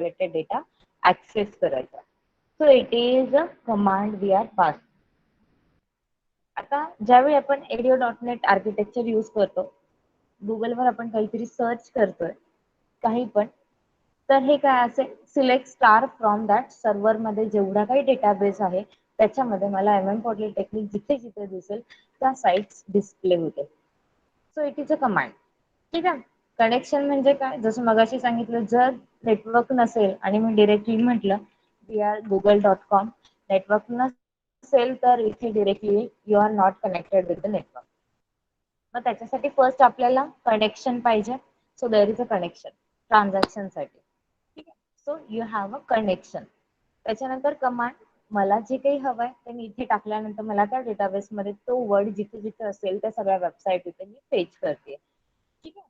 Related data access करायचा. So it is a command we are pass. आता ज्यावेळी आपण ADO.NET आर्किटेक्चर यूज करतो, गुगलवर आपण काहीतरी सर्च करतोय काही पण, तर हे काय असेल, select star from that server मध्ये जेवढा काही डेटाबेस आहे त्याच्यामध्ये मला पॉलिटेक्निक जिथे जिथे दिसेल त्या साइट्स डिस्प्ले होते. So it is a command. ठीक आहे. कनेक्शन म्हणजे काय, जसं मगाशी सांगितलं, जर नेटवर्क नसेल आणि मी डिरेक्टली म्हटलं वी आर google.com, नेटवर्क नसेल तर इथे directly you are not connected with the network. मग त्याच्यासाठी फर्स्ट आपल्याला कनेक्शन पाहिजे. So there is a connection transaction साठी. ठीक आहे. So you have a connection. त्याच्यानंतर कमांड, मला जे काही हवंय ते मी इथे टाकल्यानंतर मला त्या डेटाबेस मध्ये तो वर्ड जिथे जिथे असेल त्या सगळ्या वेबसाईट इथे मी फेच करते. ठीक आहे.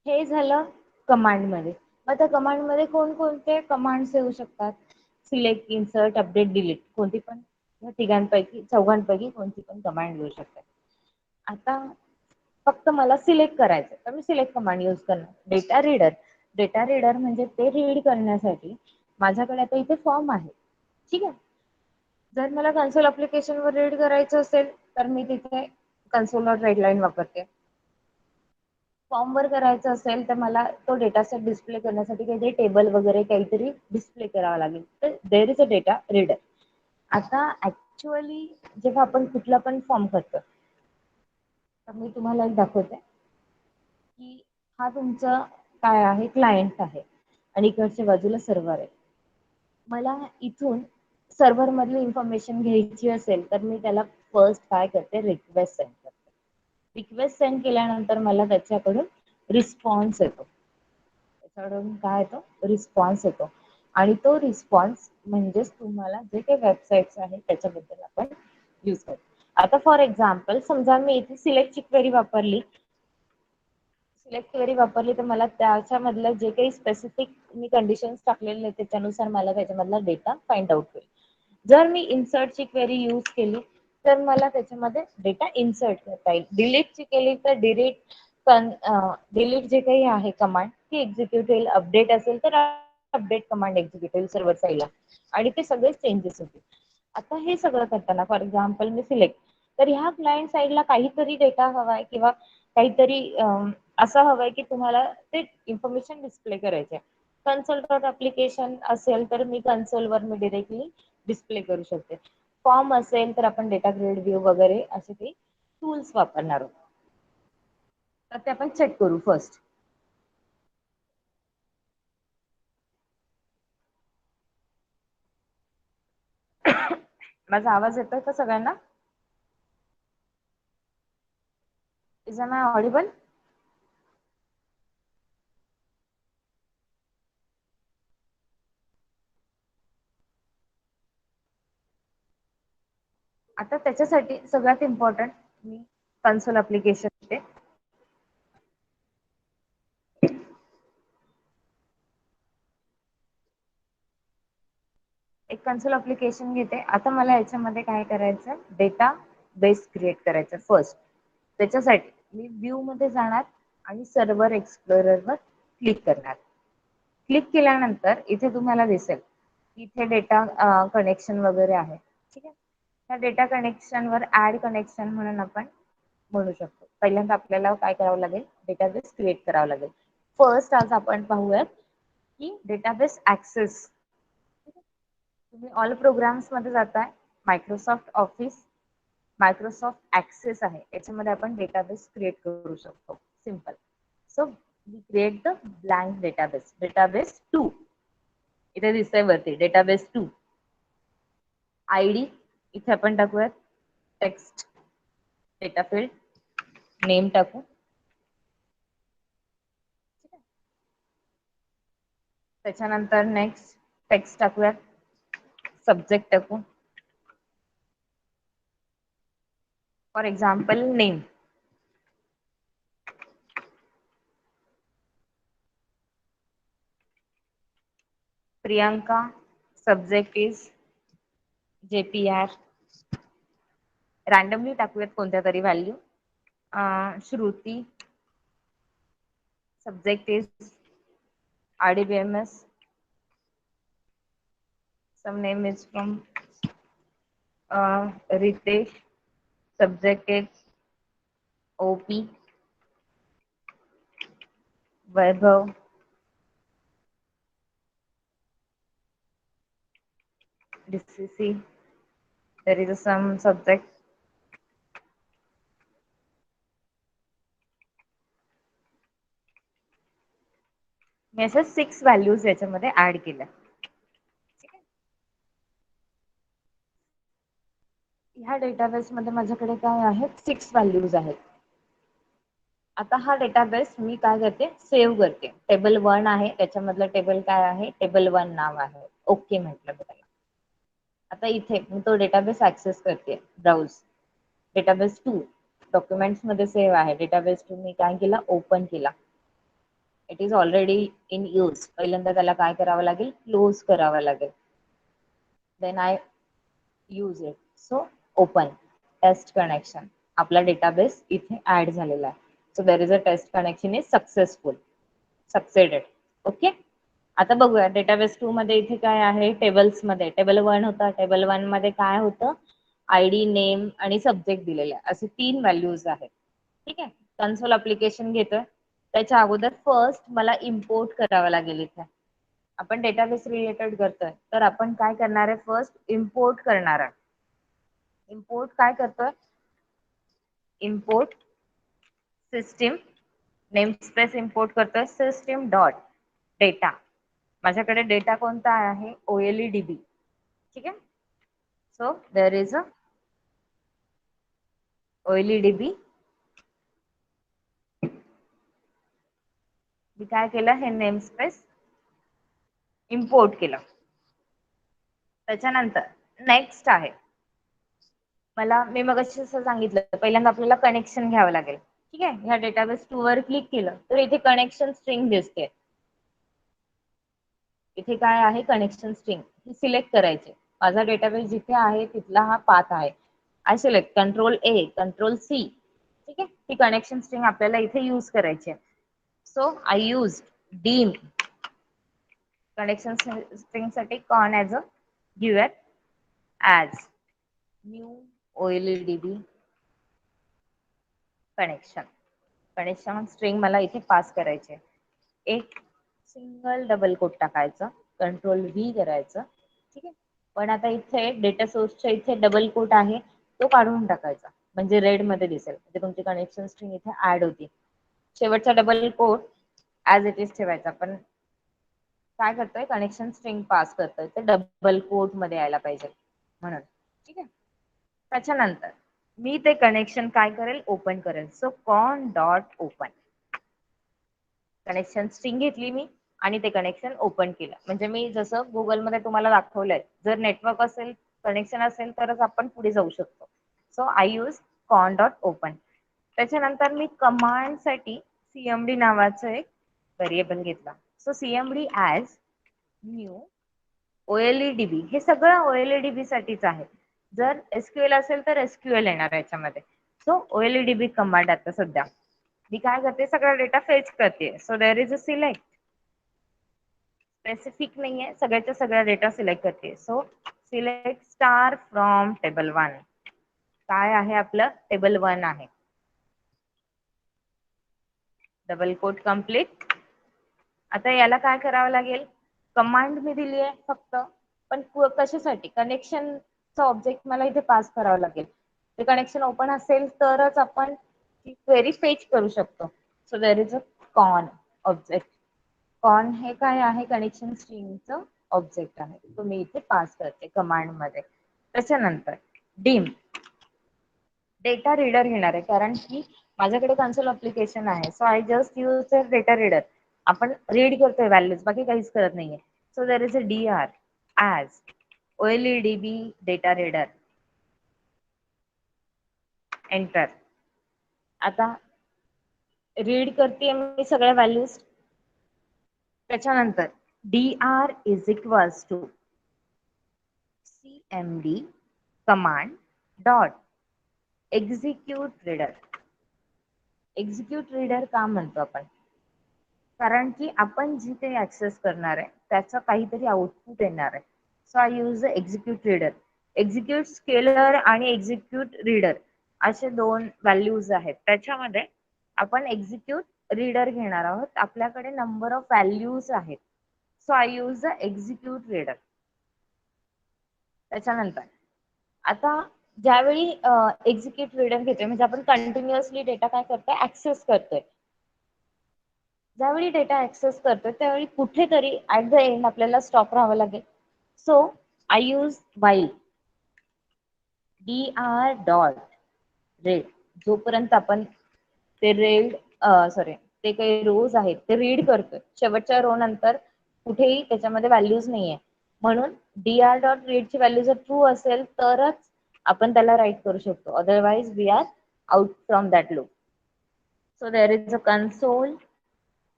हे झालं कमांड मध्ये. मग त्या कमांड मध्ये कोणकोणते कमांड्स येऊ शकतात, सिलेक्ट, इन्सर्ट, अपडेट, डिलीट, कोणती पण या तिघांपैकी चौघांपैकी कोणती पण कमांड येऊ शकते. आता फक्त मला सिलेक्ट करायचं तर मी सिलेक्ट कमांड यूज करणार. डेटा रीडर, डेटा रीडर म्हणजे ते रीड करण्यासाठी माझ्याकडे आता इथे फॉर्म आहे. ठीक आहे. जर मला कन्सोल ऍप्लिकेशन वर रीड करायचं असेल तर मी तिथे कन्सोलवर रेडलाईन वापरते. फॉर्म वर करायचं असेल तर मला तो डेटा सेट डिस्प्ले करण्यासाठी काहीतरी टेबल वगैरे काहीतरी डिस्प्ले करावा लागेल, तर there is a data reader. आता ऍक्च्युअली जेव्हा आपण कुठला पण फॉर्म करतो, तर मी तुम्हाला एक दाखवते की हा तुमचा काय आहे, क्लायंट आहे आणि इकडच्या बाजूला सर्व्हर आहे. मला इथून सर्व्हर मधली इन्फॉर्मेशन घ्यायची असेल तर मी त्याला फर्स्ट काय करते, रिक्वेस्ट सेंड करते. रिक्वेस्ट सेंड केल्यानंतर मला त्याच्याकडून रिस्पॉन्स येतो. त्याच्याकडून काय येतो, रिस्पॉन्स येतो. आणि तो रिस्पॉन्स म्हणजेच तुम्हाला जे काही वेबसाईट्स आहेत त्याच्याबद्दल आपण यूज करतो. आता फॉर एक्झाम्पल समजा मी इथे सिलेक्टची क्वेरी वापरली, सिलेक्ट क्वेरी वापरली तर मला त्याच्यामधलं जे काही स्पेसिफिक मी कंडिशन्स टाकलेले आहेत त्याच्यानुसार मला त्याच्यामधला डेटा फाइंड आउट होईल. जर मी इन्सर्टची क्वेरी यूज केली तर मला त्याच्यामध्ये डेटा इन्सर्ट करता येईल. डिलीटची केली तर डिलीट जे काही आहे कमांड ती एक्झिक्यूट होईल. अपडेट असेल तर अपडेट कमांड एक्झिक्यूट होईल सर्व्हर साईडला आणि ते सगळे चेंजेस होतील. आता हे सगळं करताना फॉर एक्झाम्पल मी सिलेक्ट, तर ह्या क्लायंट साईडला काहीतरी डेटा हवाय किंवा काहीतरी असं हवंय की तुम्हाला ते इन्फॉर्मेशन डिस्प्ले करायचे. कन्सोल डॉट ऍप्लिकेशन असेल तर मी कन्सोलवर मी डिरेक्टली डिस्प्ले करू शकते. फॉर्म असेल तर आपण डेटा ग्रेड व्ह्यू वगैरे असे काही टूल्स वापरणार आहोत. तर ते आपण चेक करू फर्स्ट. माझा आवाज येतोय का सगळ्यांना? Is am I audible? आता त्याच्यासाठी सगळ्यात इम्पॉर्टंट मी कन्सोल ऍप्लिकेशन घेते. एक कन्सोल ऍप्लिकेशन घेते. आता मला याच्यामध्ये काय करायचं, डेटा बेस क्रिएट करायचं फर्स्ट. त्याच्यासाठी मी व्ह्यू मध्ये जाणार आणि सर्व्हर एक्सप्लोरर वर क्लिक करणार. क्लिक केल्यानंतर इथे तुम्हाला दिसेल इथे डेटा कनेक्शन वगैरे आहे. ठीक आहे. त्या डेटा कनेक्शन वर ऍड कनेक्शन म्हणून आपण म्हणू शकतो. पहिल्यांदा आपल्याला काय करावं लागेल, डेटाबेस क्रिएट करावं लागेल. फर्स्ट आज आपण पाहूयात की डेटाबेस ऍक्सेस. तुम्ही ऑल प्रोग्राम्स मध्ये जाताय, मायक्रोसॉफ्ट ऑफिस, मायक्रोसॉफ्ट ऍक्सेस आहे, याच्यामध्ये आपण डेटाबेस क्रिएट करू शकतो. Simple. So we create the blank database, database 2. इथे दिसतंय वरती डेटाबेस 2. आयडी इथे आपण टाकूयात टेक्स्ट, डेटा फील्ड, नेम टाकू. त्याच्यानंतर नेक्स्ट टेक्स्ट टाकूयात, सब्जेक्ट टाकू, for example name. Priyanka, subject is JPR. Randomly टाकूयात कोणत्या तरी value. Shruti, subject is RDBMS. some name is from Ritesh, subject is OP, Vaibhav, DCC. There is some subject. मी अशा 6 values याच्यामध्ये add केल्या. ह्या डेटाबेस मध्ये माझ्याकडे काय आहेत 6 व्हॅल्यूज आहेत. आता हा डेटाबेस मी काय करते सेव्ह करते. टेबल 1 आहे त्याच्यामधलं टेबल काय आहे टेबल 1 नाव आहे. ओके म्हटलं मी त्याला. आता इथे मी तो डेटाबेस ऍक्सेस करते ब्राउज. डेटाबेस 2 डॉक्युमेंट्स मध्ये सेव्ह आहे. डेटाबेस 2 मी काय केला ओपन केला. It is already in use. पहिल्यांदा त्याला काय करावं लागेल क्लोज करावं लागेल. Then I use it. So open test connection. आपला डेटाबेस इथे ऍड झालेला आहे. So there is a test connection is successful succeeded. Okay. आता बघूया डेटाबेस 2 मध्ये इथे काय आहे टेबल्स मध्ये टेबल 1 होता. टेबल 1 मध्ये काय होतं आयडी नेम आणि सब्जेक्ट दिलेले असे 3 व्हॅल्यूज आहेत. ठीक आहे. कन्सोल अप्लिकेशन घेतोय त्याच्या अगोदर फर्स्ट मला इम्पोर्ट करावं लागेल. इथे आपण डेटाबेस रिलेटेड करतोय तर आपण काय करणार आहे फर्स्ट इम्पोर्ट करणार आहे. इम्पोर्ट काय करतोय इम्पोर्ट सिस्टीम नेमस्पेस इम्पोर्ट करतोय सिस्टीम डॉट डेटा. माझ्याकडे डेटा कोणता आहे OLEDB. ठीक आहे. So there is a OLEDB. मी काय केलं हे नेमस्पेस इम्पोर्ट केलं. त्याच्यानंतर नेक्स्ट आहे मला मी मग असं सांगितलं पहिल्यांदा आपल्याला कनेक्शन घ्यावं लागेल. ठीक आहे. ह्या डेटाबेस 2 वर क्लिक केलं तर इथे कनेक्शन स्ट्रिंग दिसते. इथे काय आहे कनेक्शन स्ट्रिंग ही सिलेक्ट करायची. माझा डेटाबेस जिथे आहे तिथला हा पाथ आहे. I select control A control C. ठीक आहे. ही कनेक्शन स्ट्रिंग आपल्याला इथे यूज करायची आहे. So I use dim connection string साठी con as a give as new OLEDB connection. Connection string मला इथे पास करायचे. एक सिंगल डबल कोट टाकायचं कंट्रोल V करायचं. ठीक आहे. पण आता इथे डेटा सोर्सच्या इथे डबल कोट आहे तो काढून टाकायचा म्हणजे रेड मध्ये दिसेल म्हणजे तुमची कनेक्शन स्ट्रिंग इथे ऍड होती. शेवटचा double quote as it is ठेवायचा. पण काय करतोय कनेक्शन स्ट्रिंग पास करतोय ते डबल कोट मध्ये यायला पाहिजे म्हणून. ठीक आहे. त्याच्यानंतर मी ते कनेक्शन काय करेल ओपन करेल. सो कॉन डॉट ओपन कनेक्शन स्ट्रिंग घेतली मी आणि ते कनेक्शन ओपन केलं. म्हणजे मी जसं गुगलमध्ये तुम्हाला दाखवलंय जर नेटवर्क असेल कनेक्शन असेल तरच आपण पुढे जाऊ शकतो. So I use corn dot open. त्याच्यानंतर मी कमांड साठी CMD नावाचं एक व्हेरिएबल घेतला. So CMD as new OLEDB. हे सगळं OLEDB साठीच आहे. जर SQL असेल तर SQL येणार याच्यामध्ये. सो OLEDB कमांड आता सध्या मी काय करते सगळा डेटा फेच करते. So there is a select specific नाहीये सगळ्याच्या सगळ्या डेटा सिलेक्ट करते. So select star from table 1. काय आहे आपलं टेबल 1 आहे. Double quote complete. आता याला काय करावं लागेल कमांड मी दिली आहे फक्त पण कशासाठी कनेक्शनचा ऑब्जेक्ट मला इथे पास करावा लागेल. ते कनेक्शन ओपन असेल तरच आपण क्वेरी फेच करू शकतो. So there is a con object. Con हे काय आहे कनेक्शन स्ट्रिंगचं ऑब्जेक्ट आहे. तो मी इथे पास करते कमांड मध्ये. त्याच्यानंतर डीम डेटा रीडर घेणार आहे कारण की माझ्याकडे कन्सोल अप्लिकेशन आहे. So I just use data reader. आपण रीड करतोय व्हॅल्यूज बाकी काहीच करत नाहीये. So there is a DR as OLEDB data reader. Enter. आता रीड करते मी सगळ्या व्हॅल्यूज. त्याच्यानंतर DR is equals to CMD command dot execute reader. Execute reader का म्हणतो आपण कारण की आपण जिथे ऍक्सेस करणार आहे त्याचं काहीतरी आउटपुट येणार आहे. So I use the execute reader. Execute scalar आणि एक्झिक्यूट रीडर असे दोन व्हॅल्यूज आहेत. त्याच्यामध्ये आपण एक्झिक्यूट रीडर घेणार आहोत. आपल्याकडे नंबर ऑफ व्हॅल्यूज आहेत. So I use the execute reader. त्याच्यानंतर आता ज्यावेळी एक्झिक्यूट रीडर घेतोय म्हणजे आपण कंटिन्युअसली डेटा काय करतोय, ऍक्सेस करतोय. ज्यावेळी डेटा ऍक्सेस करतोय त्यावेळी कुठेतरी ऍट द एंड आपल्याला स्टॉप राहावं लागेल. So I use while dr dot read. जोपर्यंत आपण ते ते काही रोज आहेत ते रीड करतोय, शेवटच्या रो नंतर कुठेही त्याच्यामध्ये व्हॅल्यूज नाहीये, म्हणून dr डॉट रीड ची व्हॅल्यू जर ट्रू असेल तरच आपण त्याला राईट करू शकतो. Otherwise we are out from that loop. So there is a console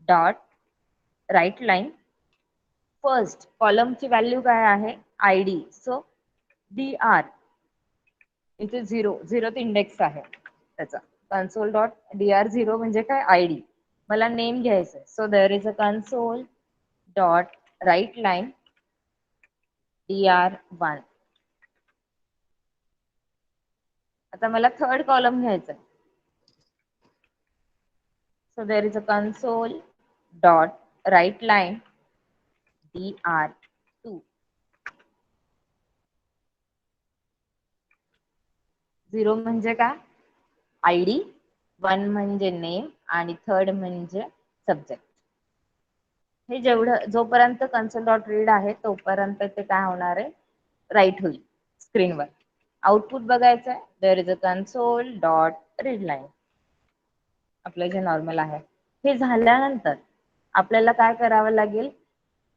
dot write line. First कॉलमची व्हॅल्यू काय आहे, आयडी. सो dr इथे झिरोथ इंडेक्स आहे त्याचा. कन्सोल डॉट dr झिरो म्हणजे काय, आयडी. मला नेम घ्यायचंय. So there is a console dot write line dr1. आता मला थर्ड कॉलम घ्यायचा. So there is a console dot write line dr2. Zero म्हणजे काय, आयडी. वन म्हणजे नेम आणि थर्ड म्हणजे सब्जेक्ट. हे जेवढं जोपर्यंत कन्सोल डॉट रीड आहे तोपर्यंत ते काय होणार आहे, राईट होईल स्क्रीनवर. आउटपुट बघायचंय. There is a console dot read line, आपलं जे नॉर्मल आहे. हे झाल्यानंतर आपल्याला काय करावं लागेल,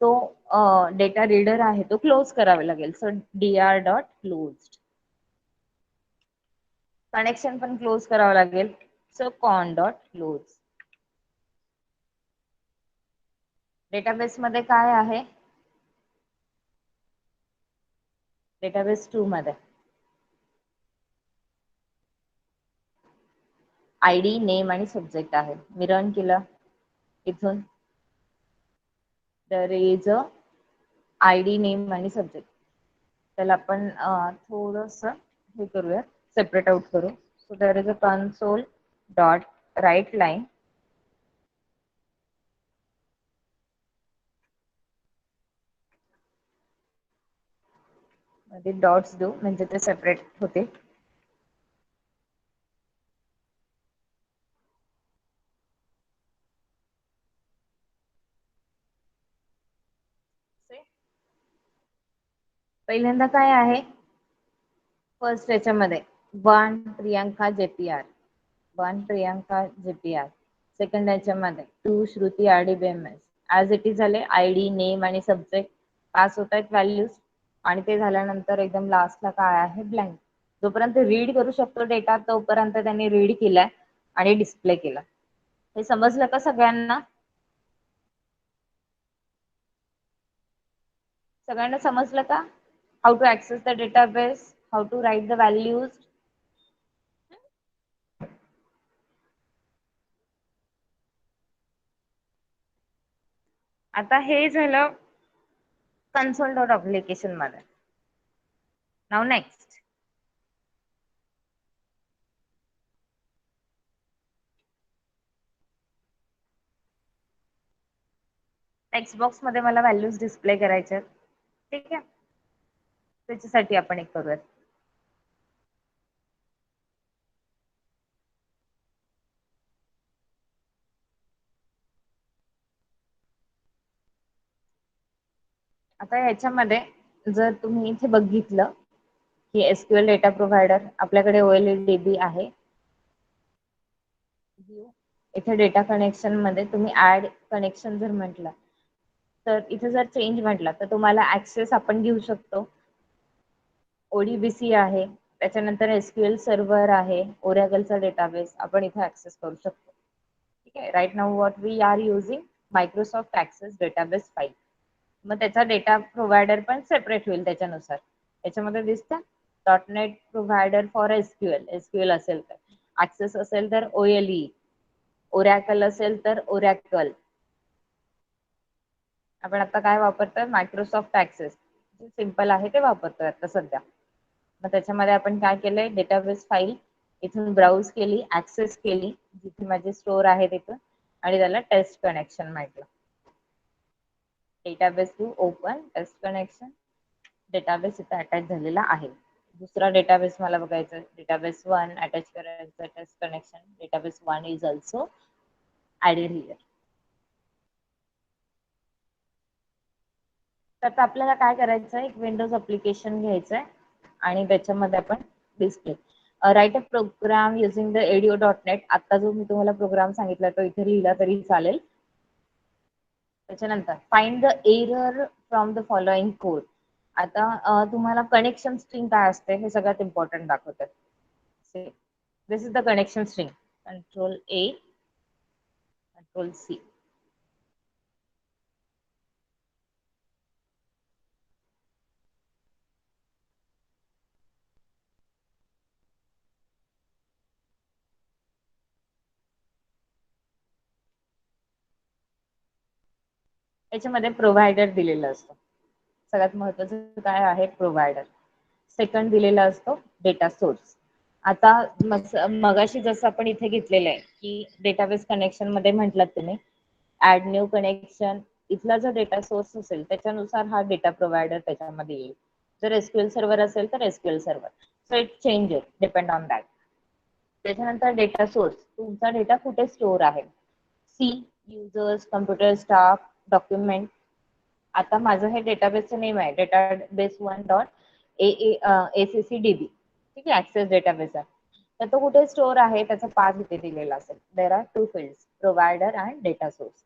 तो डेटा रीडर आहे तो क्लोज करावा लागेल. So dr dot close. Connection पण क्लोज करावं लागेल. सो कॉन डॉट क्लोज. डेटाबेस मध्ये काय आहे, डेटाबेस 2 मध्ये आयडी, नेम आणि सब्जेक्ट आहे. मी रन केलं इथून. तर इज अ आयडी, नेम आणि सब्जेक्ट. त्याला आपण थोडस हे करूया, सेपरेट आउट करू. So there is a console dot write line मध्ये डॉट्स देऊ म्हणजे ते सेपरेट होते. पहिल्यांदा काय आहे, फर्स्ट याच्यामध्ये one Priyanka JPR, one Priyanka JPR. Second याच्यामध्ये two Shruti RD BMS. As it is झाले आयडी, नेम आणि सब्जेक्ट पास होत आहेत व्हॅल्यूज. आणि ते झाल्यानंतर एकदम लास्टला काय आहे, ब्लँक. जोपर्यंत रीड करू शकतो डेटा तोपर्यंत त्यांनी रीड केलाय आणि डिस्प्ले केला. हे समजलं का सगळ्यांना? सगळ्यांना समजलं का, how to access the database, how to write the values. आता हे झालं कन्सोल डॉट ऍप्लिकेशन मध्ये. नाव नेक्स्ट टेक्स्ट बॉक्स मध्ये मला व्हॅल्यूज डिस्प्ले करायचे आहेत. ठीक आहे, त्याच्यासाठी आपण एक करूयात. आता ह्याच्यामध्ये जर तुम्ही इथे बघितलं की एसक्यूएल डेटा प्रोव्हायडर आपल्याकडे OLEDB आहे. इथे डेटा कनेक्शन मध्ये तुम्ही ऍड कनेक्शन जर म्हटलं तर इथे जर चेंज म्हटलं तर तुम्हाला ऍक्सेस आपण घेऊ शकतो. ODBC आहे, त्याच्यानंतर एसक्यूएल सर्व्हर आहे, ओरॅकलचा डेटाबेस आपण इथे ऍक्सेस करू शकतो. ठीक आहे, right now what we are using Microsoft access database 5. मग त्याचा डेटा प्रोव्हायडर पण सेपरेट होईल त्याच्यानुसार. याच्यामध्ये दिसतं .NET प्रोव्हायडर फॉर एसक्यूएल असेल तर, ऍक्सेस असेल तर OLE, ओरॅकल असेल तर ओरॅकल. आपण आता काय वापरतोय, मायक्रोसॉफ्ट ऍक्सेस. सिंपल आहे ते वापरतोय आता सध्या. मग त्याच्यामध्ये आपण काय केलंय, डेटाबेस फाईल इथून ब्राउज केली, ऍक्सेस केली जिथे माझे स्टोअर आहे तिथं, आणि त्याला टेस्ट कनेक्शन म्हटलं. Database two open test connection, database इथे अटॅच झालेला आहे. दुसरा डेटाबेस मला बघायचा, डेटाबेस 1 अटॅच करायचं test connection, database 1 is also added here. तर आपल्याला काय करायचं आहे, एक विंडोज अप्लिकेशन घ्यायचं आहे आणि त्याच्यामध्ये आपण display write a program using the ADO.NET. आता जो मी तुम्हाला प्रोग्राम सांगितला तो इथे लिहिला तरी चालेल. त्याच्यानंतर find the error from the following code. आता तुम्हाला कनेक्शन स्ट्रिंग काय असते हे सगळ्यात इम्पॉर्टंट दाखवतात. This is the connection string. Control A, control C. याच्यामध्ये प्रोव्हायडर दिलेलं असतं. सगळ्यात महत्वाचं काय आहे, प्रोव्हायडर. सेकंड दिलेला असतो डेटा सोर्स. आता मगाशी जसं आपण इथे घेतलेलं आहे की डेटाबेस कनेक्शन मध्ये म्हटलं तुम्ही ऍड न्यू कनेक्शन, इथला जो डेटा सोर्स असेल त्याच्यानुसार हा डेटा प्रोव्हायडर त्याच्यामध्ये येईल. जर SQL सर्व्हर असेल तर SQL server. So it changes depend on that. त्याच्यानंतर डेटा सोर्स, तुमचा डेटा कुठे स्टोअर आहे. C users, computer staff, document. आता माझं हे डेटाबेसचं नेम आहे डेटाबेस 1.ACCDB. ठीक आहे, ऍक्सेस डेटाबेस आहे. तर तो कुठे स्टोअर आहे त्याचा पाथ इथे दिलेला असेल. There are two fields, provider and data source.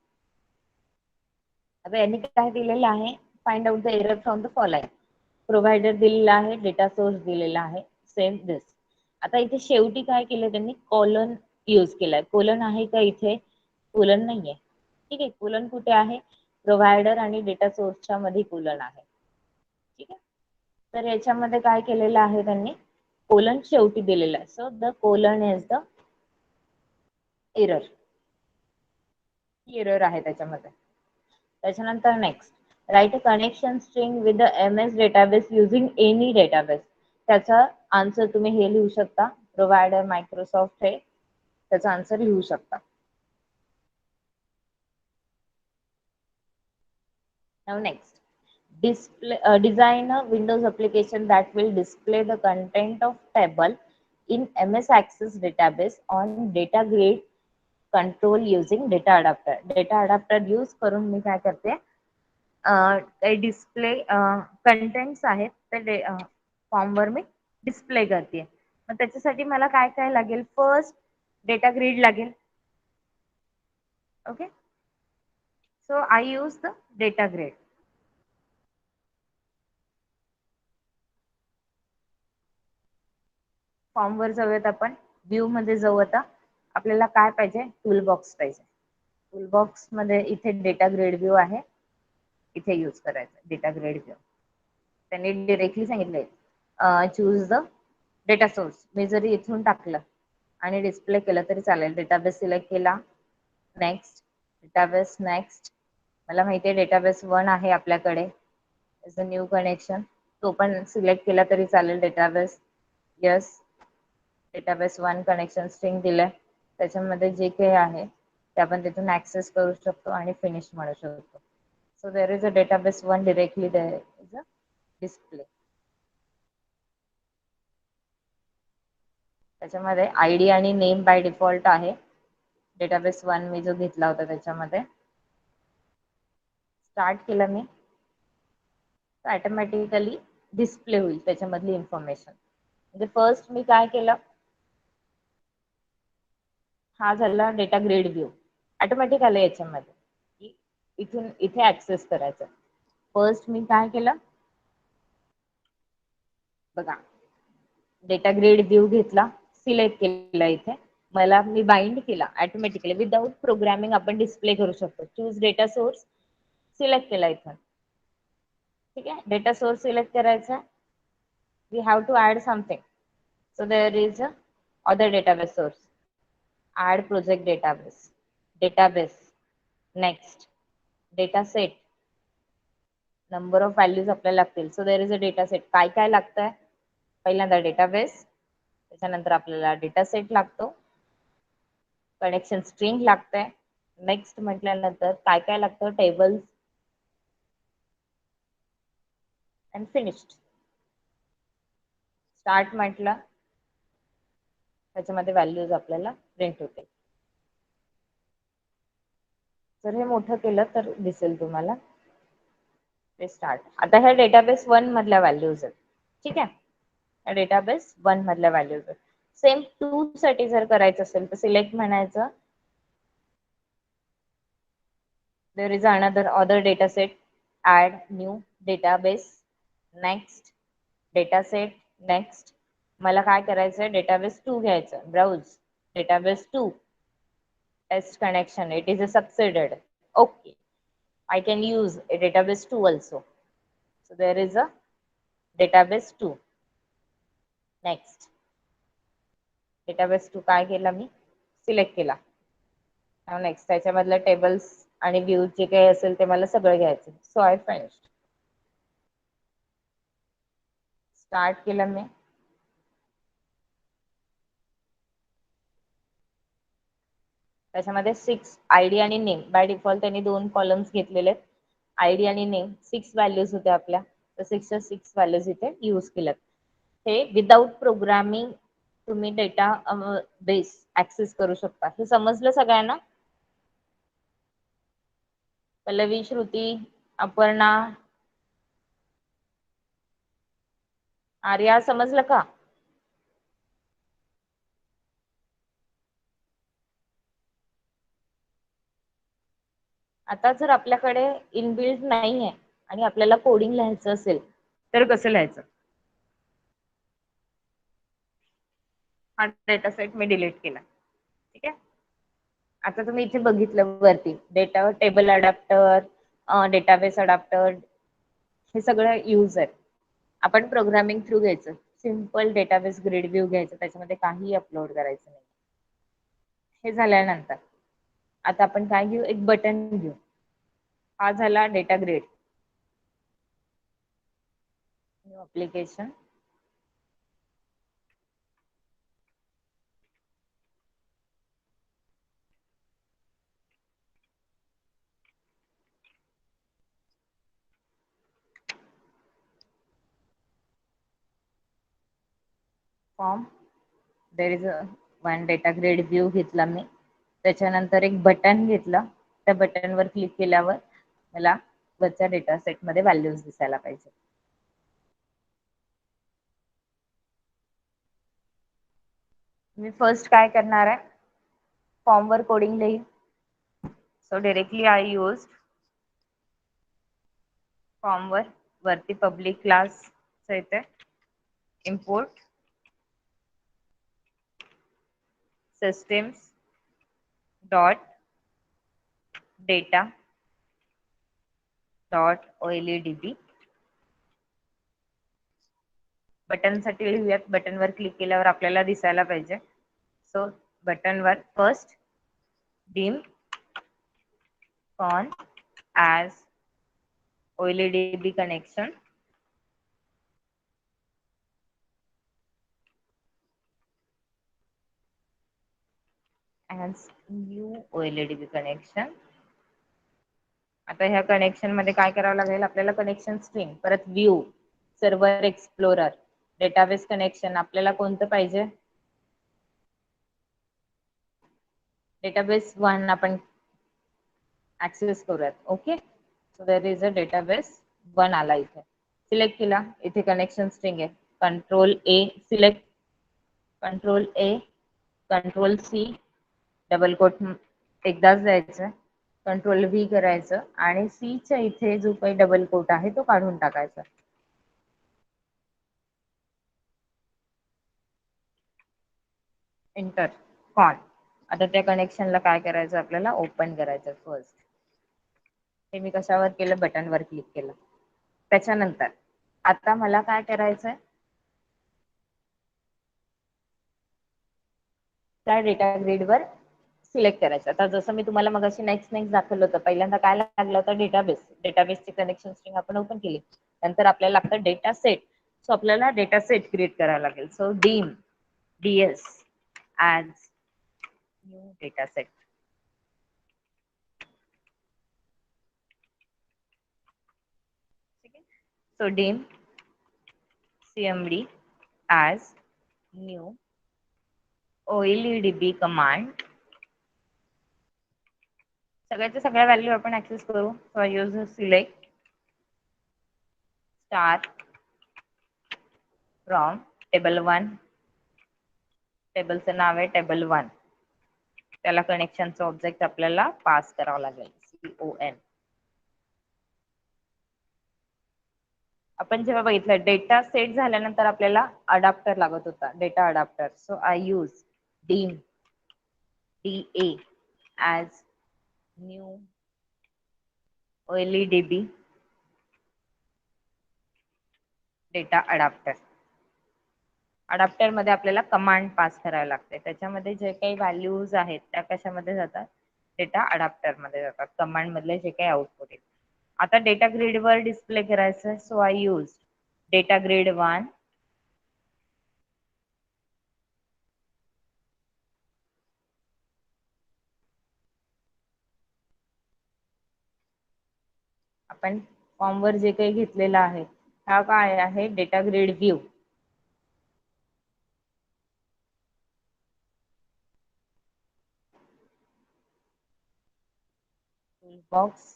आता यांनी काय दिलेलं आहे, find out the error from the following. Provider दिलेला आहे, डेटा सोर्स दिलेला आहे, सेम दिस. आता इथे शेवटी काय केलं त्यांनी, कॉलन यूज केलाय. कोलन आहे का इथे, कोलन नाहीये. ठीक आहे, कोलन कुठे आहे, प्रोव्हायडर आणि डेटा सोर्सच्या मध्ये कोलन आहे. ठीक आहे, तर याच्यामध्ये काय केलेलं आहे त्यांनी, कोलन शेवटी दिलेला आहे. So the colon is the error. Error आहे त्याच्यामध्ये. त्याच्यानंतर next, right a connection string with the MS database using any database. त्याचा आन्सर तुम्ही हे लिहू शकता, प्रोव्हायडर मायक्रोसॉफ्ट हे त्याचा आन्सर लिहू शकता. Now next, design a Windows application that will display the content of table in MS Access database on data grid control using data adapter. Data adapter use करून मी काय करते, काही डिस्प्ले कंटेंट्स आहेत ते फॉर्मवर मी डिस्प्ले करते. मग त्याच्यासाठी मला काय काय लागेल, फर्स्ट डेटा ग्रिड लागेल. Okay, so I use the data grid. फॉर्मवर जाऊयात आपण, व्ह्यू मध्ये जाऊ. आता आपल्याला काय पाहिजे, टूल बॉक्स पाहिजे. टूल बॉक्स मध्ये इथे डेटा ग्रेड व्ह्यू आहे, इथे यूज करायचं डेटा ग्रेड व्ह्यू. त्यांनी डिरेक्टली सांगितलंय चूज द डेटा सोर्स. मी जरी इथून टाकलं आणि डिस्प्ले केलं तरी चालेल. डेटाबेस सिलेक्ट केला, नेक्स्ट डेटाबेस, नेक्स्ट. मला माहिती आहे डेटाबेस 1 आहे आपल्याकडे, इज अ न्यू कनेक्शन. तो पण सिलेक्ट केला तरी चालेल, database. Yes, database 1 connection string दिलंय. त्याच्यामध्ये जे काही आहे ते आपण तिथून ऍक्सेस करू शकतो आणि फिनिश म्हणू शकतो. So there is a database 1 directly, there is a display. त्याच्यामध्ये ID आणि नेम बाय डिफॉल्ट आहे. डेटाबेस 1 मी जो घेतला होता त्याच्यामध्ये स्टार्ट केलं मी, ऑटोमॅटिकली डिस्प्ले होईल त्याच्यामधली इन्फॉर्मेशन. म्हणजे फर्स्ट मी काय केलं, हा झाला डेटा ग्रेड व्ह्यू. ऑटोमॅटिक आलं याच्यामध्ये की इथून इथे ऍक्सेस करायचं. फर्स्ट मी काय केलं बघा, डेटा ग्रेड व्ह्यू घेतला, सिलेक्ट केला. इथे मला मी बाइंड केला ऑटोमॅटिकली विदाउट प्रोग्रामिंग. आपण डिस्प्ले करू शकतो. चूज डेटा सोर्स सिलेक्ट केला इथून. ठीक आहे, डेटा सोर्स सिलेक्ट करायचा. We have to add something. So there is a other database source, add project database, database, next data set, number of values आपल्याला लागतील. So there is a data set. काय काय लागतंय? पहिल्यांदा database, त्याच्यानंतर आपल्याला data set लागतो, connection string लागतंय. नेक्स्ट म्हटल्यानंतर काय काय लागतं? Tables and finished. स्टार्ट म्हटलं त्याच्यामध्ये व्हॅल्यूज आपल्याला प्रिंट होते. जर हे मोठं केलं तर दिसेल तुम्हाला ते स्टार्ट. आता ह्या डेटाबेस 1 मधल्या व्हॅल्यूज आहेत. ठीक आहे, डेटाबेस 1 मधल्या व्हॅल्यूज आहेत. सेम 2 साठी जर करायचं असेल तर सिलेक्ट म्हणायचं. There is another other data set, add new database, next data set, next. मला काय करायचंय? डेटाबेस 2 घ्यायचं. Browse database 2, test connection, it is a succeeded. Okay, I can use a database 2 also. So there is a database 2. Next database 2 काय केला मी? Select केला. Next त्याच्यामधलं tables आणि view जे काही असेल ते मला सगळं घ्यायचं. So I finished. स्टार्ट केलं मी. त्याच्यामध्ये 6 आयडी आणि नेम. बाय डिफॉल्ट त्यांनी 2 कॉलम्स घेतलेले आहेत. आयडी आणि नेम 6 व्हॅल्यूज होत्या आपल्या, तर 6च्या 6 व्हॅल्यूज इथे यूज केल्यात. हे विदाउट प्रोग्रामिंग तुम्ही डेटा बेस ऍक्सेस करू शकता. हे समजलं सगळ्यांना? पल्लवी, श्रुती, अपर्णा, आर्या, समजलं का? आता जर आपल्याकडे इनबिल्ट नाहीये आणि आपल्याला कोडिंग लिहायचं असेल तर कसं लिहायचं? हा डेटा सेट मी डिलीट केला. ठीक आहे, आता तुम्ही इथे बघितलं वरती data table adapter, database adapter, हे सगळं यूज आहे. आपण प्रोग्रामिंग थ्रू घ्यायचं. सिम्पल डेटाबेस ग्रिड व्ह्यू घ्यायचं, त्याच्यामध्ये काही अपलोड करायचं नाही. हे झाल्यानंतर आता आपण काय घेऊ? एक बटन घेऊ. हा झाला data grid. New application, form. There is a one data grid view घेतला मी. त्याच्यानंतर एक बटन घेतलं. त्या बटनवर क्लिक केल्यावर मला वरच्या डेटा सेट मध्ये व्हॅल्यूज दिसायला पाहिजे. मी फर्स्ट काय करणार आहे? फॉर्म वर कोडिंग लिही. So directly I use form वरती पब्लिक क्लास येते, import systems dot data dot oldb. Button साठी लिहूयात. बटनवर क्लिक केल्यावर आपल्याला दिसायला पाहिजे. सो बटनवर first dim on as oldb connection as new oldb connection. आता ह्या कनेक्शन मध्ये काय करावं लागेल आपल्याला? कनेक्शन स्ट्रिंग, परत view, server explorer, database connection. आपल्याला कोणतं पाहिजे? डेटाबेस 1 आपण ऍक्सेस करूयात. Okay, so there is a database 1 आला इथे. सिलेक्ट केला. इथे कनेक्शन स्ट्रिंग आहे. Control A select, control A, control C, double quote एकदाच द्यायचं, कंट्रोल व्ही करायचं आणि सी च्या इथे जो काही डबल कोट आहे तो काढून टाकायचा. एंटर कॉन. आता त्या कनेक्शनला काय करायचं? आपल्याला ओपन करायचं फर्स्ट. हे मी कशावर केलं? बटनवर क्लिक केलं. त्याच्यानंतर आता मला काय करायचंय? त्या डेटा ग्रिडवर सिलेक्ट करायचं. आता जसं मी तुम्हाला मगाशी नेक्स्ट दाखवलं होतं, पहिल्यांदा काय लागलं होतं, डेटाबेसची कनेक्शन स्ट्रिंग आपण ओपन केली. नंतर आपल्याला लागतं डेटा सेट. सो आपल्याला डेटा सेट क्रिएट करावा लागेल. So dim ds as new data set. So dim cmd as new OLEDB command. सगळ्याच्या सगळ्या व्हॅल्यू आपण ऍक्सेस करू. So I use select star from table 1. टेबलचं नाव आहे टेबल 1. त्याला कनेक्शनचं ऑब्जेक्ट आपल्याला पास करावं लागेल, CON. आपण जेव्हा बघितलं डेटा सेट झाल्यानंतर आपल्याला अडॅप्टर लागत होता, data adapter. So I use dim DA as new OLEDB data adapter. Adapter मध्ये आपल्याला कमांड पास करायला लागते. त्याच्यामध्ये जे काही व्हॅल्यूज आहेत त्या कशामध्ये जातात, डेटा अडॅप्टर मध्ये जातात. कमांड मधले जे काही आउटपुट आहे. आता डेटा ग्रिड वर डिस्प्ले करायचं. So I use data grid 1. आपण फॉर्म वर जे काही घेतलेलं आहे हा काय आहे, data grid view. Box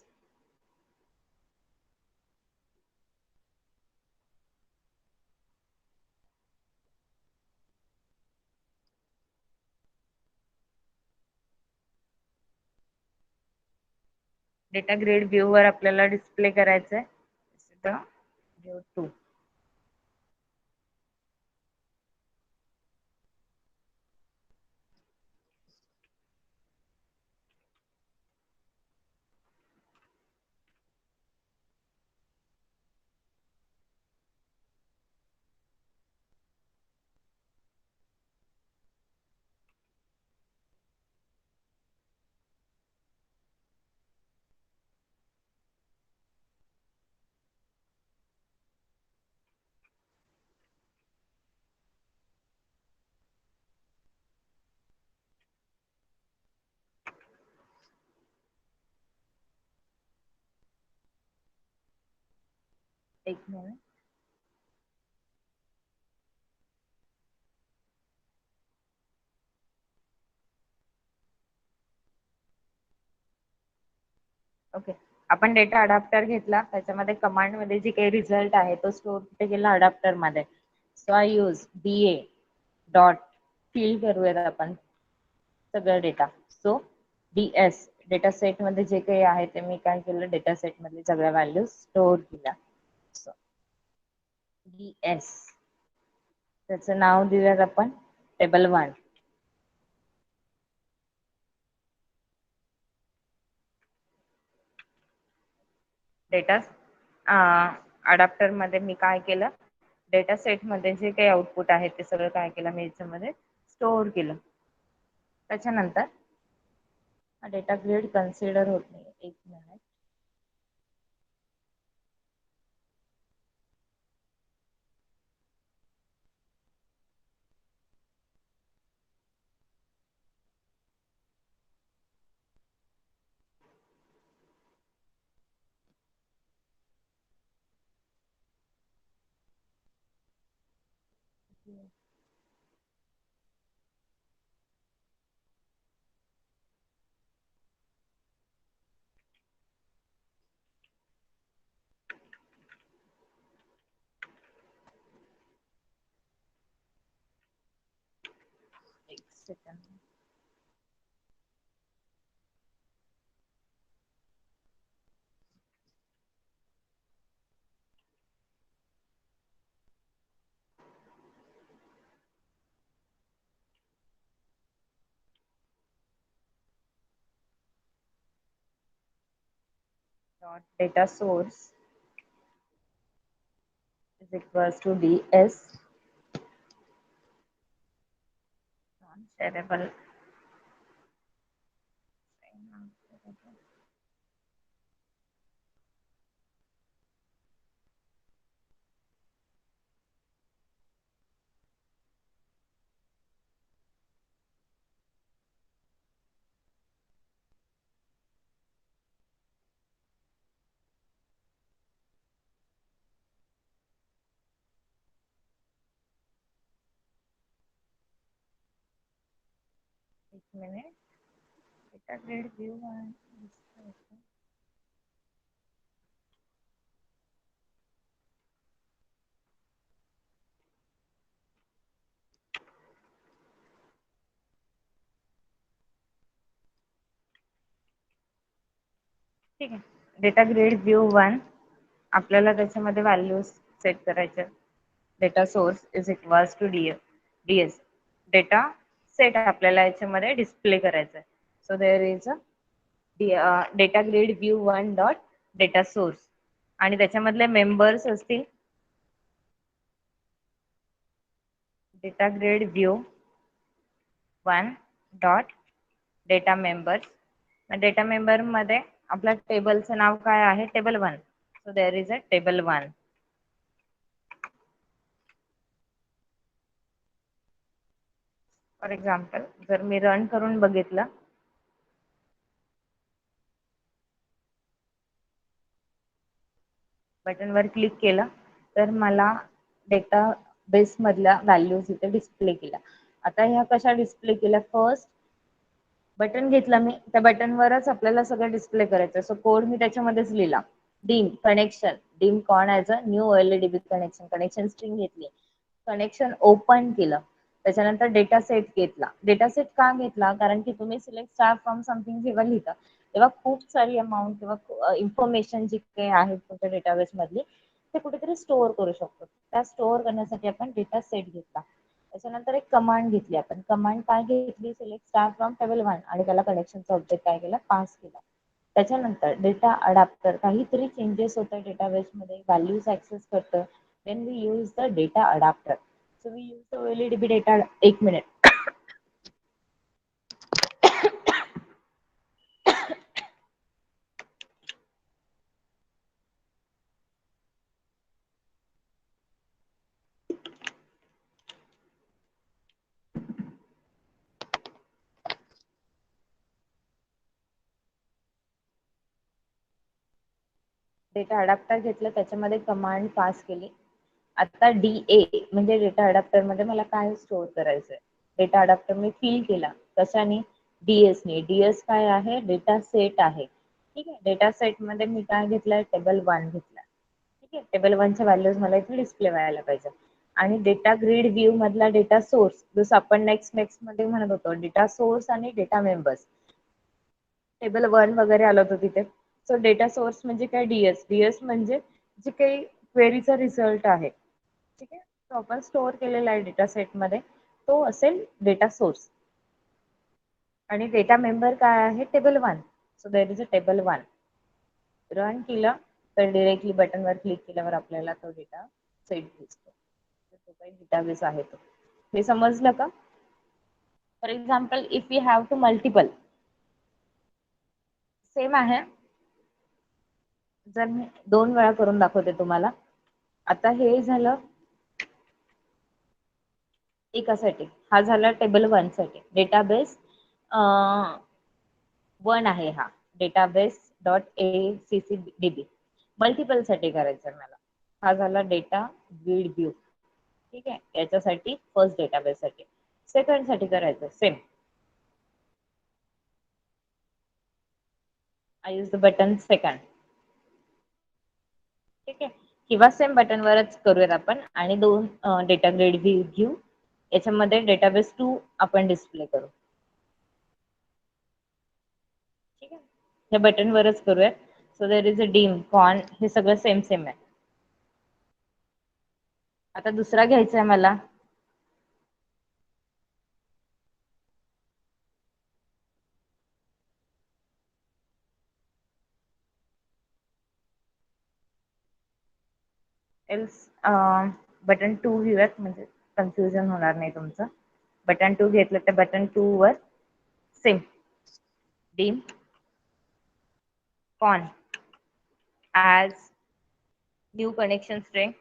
data grid view वर आपल्याला डिस्प्ले करायचंय व्ह्यू 2. एक मिनिट. ओके, आपण डेटा अडॅप्टर घेतला. त्याच्यामध्ये कमांड मध्ये जे काही रिझल्ट आहे तो स्टोअर कुठे गेला, अडॅप्टर मध्ये. So I use DA dot fill करूयात आपण सगळं डेटा. सो DS डेटा सेट मध्ये जे काही आहे ते मी काय केलं, डेटा सेट मध्ये सगळ्या व्हॅल्यू स्टोअर केल्या. सो DS त्याचं नाव देऊयात आपण टेबल 1. डेटा अडॅप्टर मध्ये मी काय केलं, डेटा सेट मध्ये जे काही आउटपुट आहे ते सगळं काय केलं मी याच्यामध्ये स्टोअर केलं. त्याच्यानंतर डेटा ग्रिड कन्सिडर होत नाही. एक मिनिट. एक second. Dot data source is equals to DS non-shareable एक मिनिट. डेटा ग्रेड व्ह्यू आहे. ठीक आहे. डेटा ग्रेड व्ह्यू 1 आपल्याला त्याच्यामध्ये व्हॅल्यूज सेट करायचे. Data source is equals to DS. Data set आपल्याला याच्यामध्ये डिस्प्ले करायचा आहे. So there is a data grid view 1 dot data source आणि त्याच्यामधले मेंबर्स असतील data grid view 1 dot data members. Data member मध्ये आपल्या टेबलचं नाव काय आहे? Table 1. So there is a table 1. For example जर मी रन करून बघितलं बटनवर क्लिक केलं तर मला डेटा बेस मधल्या व्हॅल्यूज इथे डिस्प्ले केल्या. आता ह्या कशा डिस्प्ले केल्या? फर्स्ट बटन घेतला मी, त्या बटनवरच आपल्याला सगळं डिस्प्ले करायचं. सो कोड मी त्याच्यामध्येच लिहिला. Dim connection, dim con as a new LEDB connection, connection string घेतली, कनेक्शन ओपन केलं. त्याच्यानंतर डेटा सेट घेतला. डेटा सेट का घेतला? कारण की तुम्ही सिलेक्ट स्टार फ्रॉम समथिंग जेव्हा लिहिता तेव्हा खूप सारी अमाऊंट किंवा इन्फॉर्मेशन जी काही आहे तुमच्या डेटाबेस मधली ते कुठेतरी स्टोअर करू शकतो. त्या स्टोअर करण्यासाठी आपण डेटा सेट घेतला. त्याच्यानंतर एक कमांड घेतली आपण. कमांड काय घेतली? सिलेक्ट स्टार फ्रॉम टेबल 1 आणि त्याला कनेक्शनचा ऑब्जेक्ट काय केला? पास केला. त्याच्यानंतर डेटा अडॅप्टर, काहीतरी चेंजेस होतात डेटाबेस मध्ये, व्हॅल्यूज ऍक्सेस करतं, then we use the data adapter. So we use the LEDB data. एक मिनिट. डेटा अडॅप्टर घेतलं, त्याच्यामध्ये कमांड पास केली. आता डीए म्हणजे डेटा अडॅप्टर मध्ये मला काय स्टोअर करायचंय? डेटा अडॅप्टर मी फिल केला. कशाने? डीएस ने. डीएस काय आहे? डेटा सेट आहे. ठीक आहे. डेटा सेट मध्ये मी काय घेतलंय? टेबल 1 घेतलाय. ठीक आहे. टेबल 1 च्या व्हॅल्यूज मला इथे डिस्प्ले व्हायला पाहिजे. आणि डेटा ग्रिड व्ह्यू मधला डेटा सोर्स, जसं आपण नेक्स्ट मध्ये म्हणत होतो, डेटा सोर्स आणि डेटा मेंबर्स, टेबल 1 वगैरे आलं होतं तिथे. सो डेटा सोर्स म्हणजे काय? डीएस. डीएस म्हणजे जे काही क्वेरीचा रिझल्ट आहे, ठीक आहे, तो आपण स्टोअर केलेला आहे डेटा सेट मध्ये, तो असेल डेटा सोर्स. आणि डेटा मेंबर काय आहे? Table 1. So there is a table 1. Run केलं तर डिरेक्टली बटनवर क्लिक केल्यावर आपल्याला तो डेटा सेट दिसतो. तो काही डेटाबेस आहे तो. हे समजलं का? For example if you have to multiple, same आहे. जर मी 2 वेळा करून दाखवते तुम्हाला. आता हे झालं एकासाठी, हा झाला टेबल 1 साठी. डेटाबेस 1 आहे हा, डेटाबेस डॉट ACCDB. मल्टिपल साठी करायचं मला. हा झाला डेटा ग्रिड व्ह्यू. ठीक आहे. याच्यासाठी फर्स्ट डेटाबेस साठी. सेकंड साठी करायचं same. I use the button second. ठीक आहे. किंवा सेम बटनवरच करूयात आपण आणि 2 डेटा ग्रेड व्ह्यू घेऊ. याच्यामध्ये डेटाबेस 2 आपण डिस्प्ले करू. ठीक आहे. या बटनवरच करूयात. So there is a dim con, हे सगळं सेम आहे. आता दुसरा घ्यायचा आहे मला. एल्स बटन 2 घेऊयात, म्हणजे कन्फ्युजन होणार नाही तुमचं. बटन 2 घेतलं तर बटन 2 वर same dim con as new connection string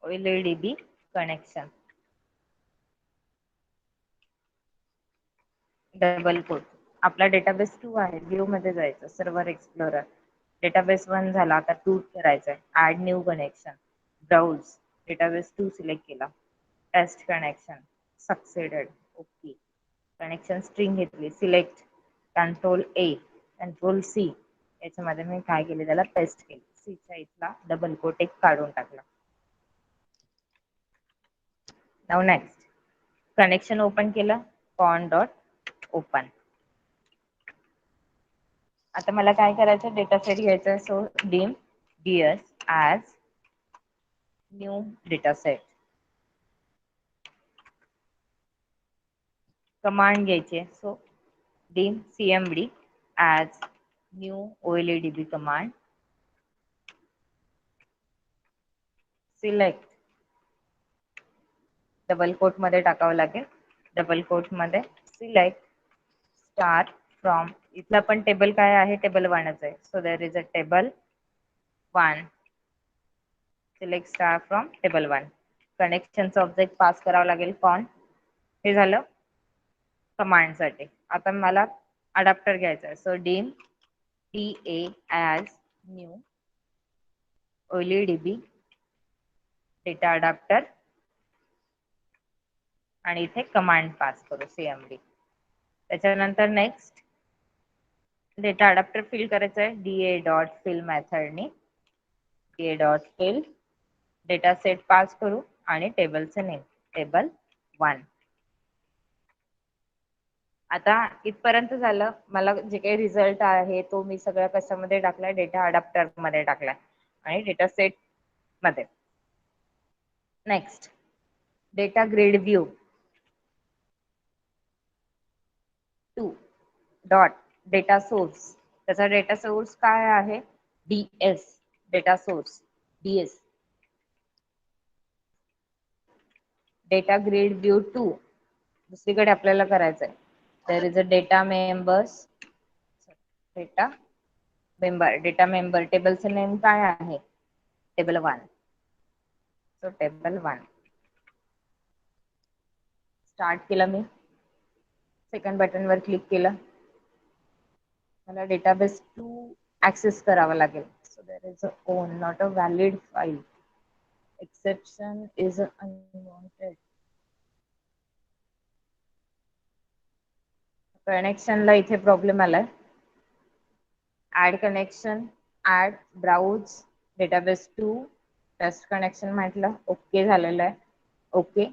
LEDB connection, double quote. आपला डेटाबेस 2 आहे, व्ह्यू मध्ये जायचं, सर्व्हर एक्सप्लोरर. डेटाबेस 1 झाला, आता 2 करायचंय. Add new connection, browse, database 2 select केला. Test connection succeeded. Okay. Connection string घेतली, सिलेक्ट, कंट्रोल C, याच्यामध्ये मी काय केले, त्याला पेस्ट केली. सीच्या इथला डबल कोट एक काढून टाकला. नाव नेक्स्ट कनेक्शन ओपन केलं, कॉन डॉट ओपन. आता मला काय करायचं, डेटा सेट घ्यायचा. So dim ds as new data set. Command घ्यायचे. So dim cmd as new oledb command. Select, double quote मध्ये टाकावं लागेल. डबल कोट मध्ये सिलेक्ट स्टार फ्रॉम, इथला पण टेबल काय आहे, टेबल 1च आहे. So there is a table 1. Select star from table 1. कनेक्शनचं ऑब्जेक्ट पास करावं लागेल कॉन. हे झालं कमांड साठी. आता मला अडॅप्टर घ्यायचा आहे. So dim da as new oledb data adapter आणि इथे कमांड पास करू cmd. त्याच्यानंतर नेक्स्ट डेटा अडॅप्टर फिल करायचं आहे da डॉट फिल मेथडनी. da dot fill data set pass करू आणि टेबलचं नेम टेबल 1. आता इथपर्यंत झालं. मला जे काही रिझल्ट आहे तो मी सगळ्या कशामध्ये टाकलाय, डेटा अडॅप्टर मध्ये टाकलाय आणि डेटा सेट मध्ये. Next data grid view 2 dot data source. त्याचा डेटा सोर्स काय आहे, ds data source ds. Data grid view 2 दुसरीकडे आपल्याला करायचं आहे. There is a data member टेबलचं नेम काय आहे, टेबल 1. सो टेबल 1 स्टार्ट केलं. मी सेकंड बटन वर क्लिक केलं. मला डेटाबेस 2 ऍक्सेस करावा लागेल. So there is a own not a valid file, exception is unwanted. कनेक्शनला इथे प्रॉब्लेम आलाय. Add connection, add browse database 2 test connection म्हटलं, ओके झालेलं आहे. ओके.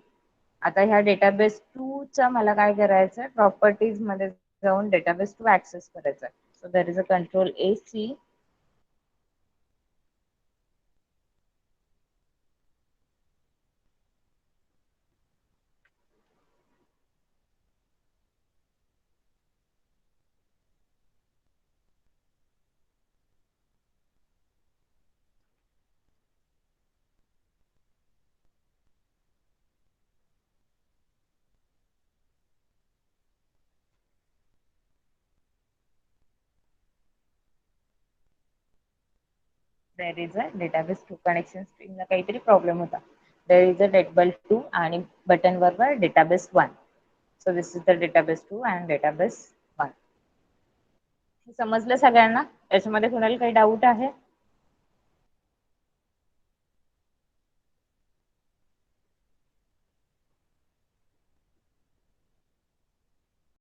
आता ह्या डेटाबेस 2 चा मला काय करायचं आहे, प्रॉपर्टीज मध्ये जाऊन डेटाबेस 2 ऍक्सेस करायचा आहे. So there is a control A C. There is a database 2 connection स्ट्रिंगला काहीतरी प्रॉब्लेम होता. देर इज अ टेबल 2 आणि बटन वर database 1. So this is the database 2 and database 1. समजलं सगळ्यांना? याच्यामध्ये कुणाला काही डाऊट आहे?